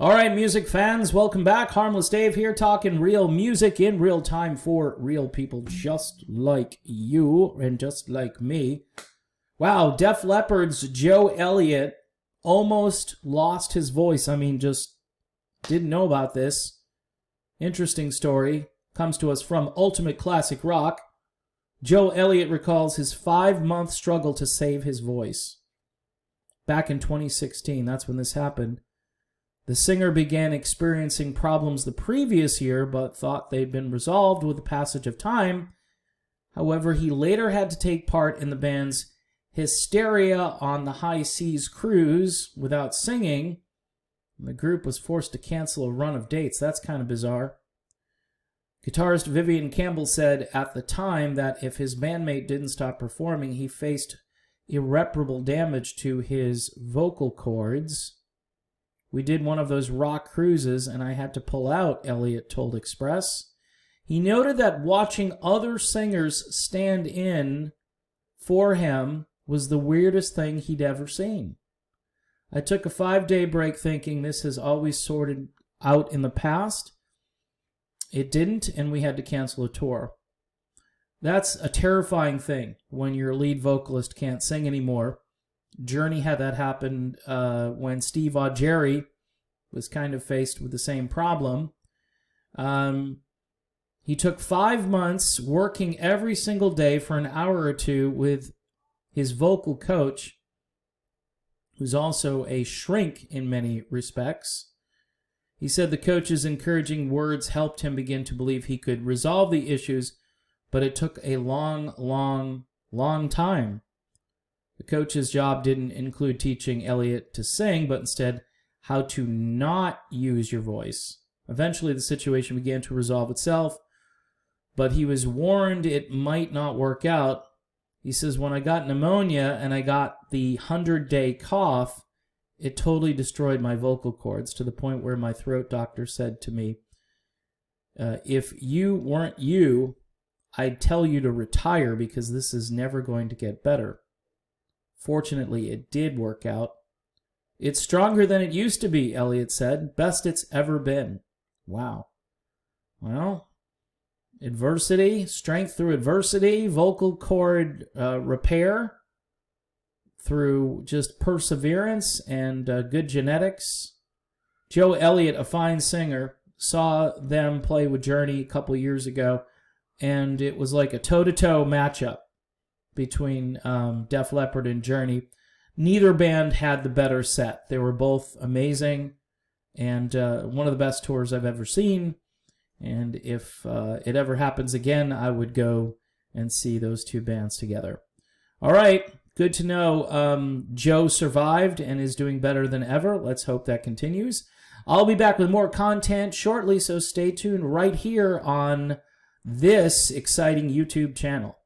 All right, music fans, welcome back. Harmless Dave here, talking real music in real time for real people just like you and just like me. Wow, Def Leppard's Joe Elliott almost lost his voice. I mean, just didn't know about this. Interesting story. Comes to us from Ultimate Classic Rock. Joe Elliott recalls his 5-month struggle to save his voice. Back in 2016, that's when this happened. The singer began experiencing problems the previous year, but thought they'd been resolved with the passage of time. However, he later had to take part in the band's Hysteria on the High Seas cruise without singing. The group was forced to cancel a run of dates. That's kind of bizarre. Guitarist Vivian Campbell said at the time that if his bandmate didn't stop performing, he faced irreparable damage to his vocal cords. We did one of those rock cruises, and I had to pull out, Elliot told Express. He noted that watching other singers stand in for him was the weirdest thing he'd ever seen. I took a 5-day break thinking this has always sorted out in the past. It didn't, and we had to cancel a tour. That's a terrifying thing when your lead vocalist can't sing anymore. Journey had that happen when Steve Augeri was kind of faced with the same problem. He took 5 months working every single day for an hour or two with his vocal coach, who's also a shrink in many respects. He said the coach's encouraging words helped him begin to believe he could resolve the issues, but it took a long time. The coach's job didn't include teaching Elliot to sing, but instead how to not use your voice. Eventually, the situation began to resolve itself, but he was warned it might not work out. He says, when I got pneumonia and I got the 100-day cough, it totally destroyed my vocal cords to the point where my throat doctor said to me, if you weren't you, I'd tell you to retire because this is never going to get better. Fortunately, it did work out. It's stronger than it used to be, Elliot said. Best it's ever been. Wow. Well, adversity, strength through adversity, vocal cord repair through just perseverance and good genetics. Joe Elliott, a fine singer, saw them play with Journey a couple years ago, and it was like a toe-to-toe matchup between Def Leppard and Journey. Neither band had the better set. They were both amazing, and one of the best tours I've ever seen. And if it ever happens again, I would go and see those two bands together. All right, good to know Joe survived and is doing better than ever. Let's hope that continues. I'll be back with more content shortly, so stay tuned right here on this exciting YouTube channel.